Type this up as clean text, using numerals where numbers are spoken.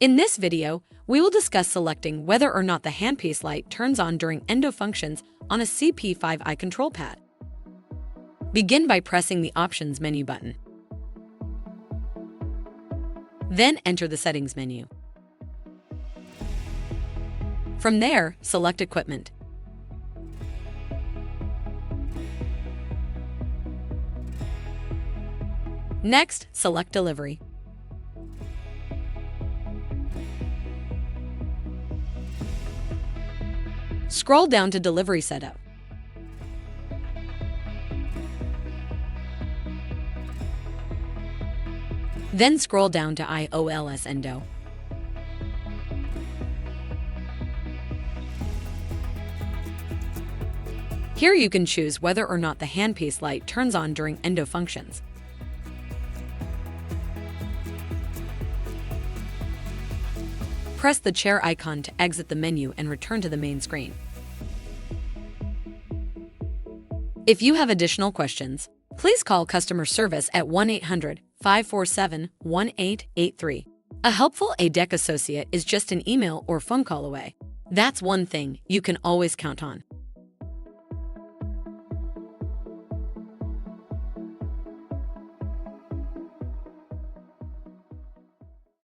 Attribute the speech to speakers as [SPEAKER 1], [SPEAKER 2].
[SPEAKER 1] In this video, we will discuss selecting whether or not the handpiece light turns on during endo functions on a CP5i control pad. Begin by pressing the Options menu button. Then enter the Settings menu. From there, select Equipment. Next, select Delivery. Scroll down to Delivery Setup. Then scroll down to IOLS Endo. Here you can choose whether or not the handpiece light turns on during endo functions. Press the chair icon to exit the menu and return to the main screen. If you have additional questions, please call customer service at 1-800-547-1883. A helpful A-dec associate is just an email or phone call away. That's one thing you can always count on.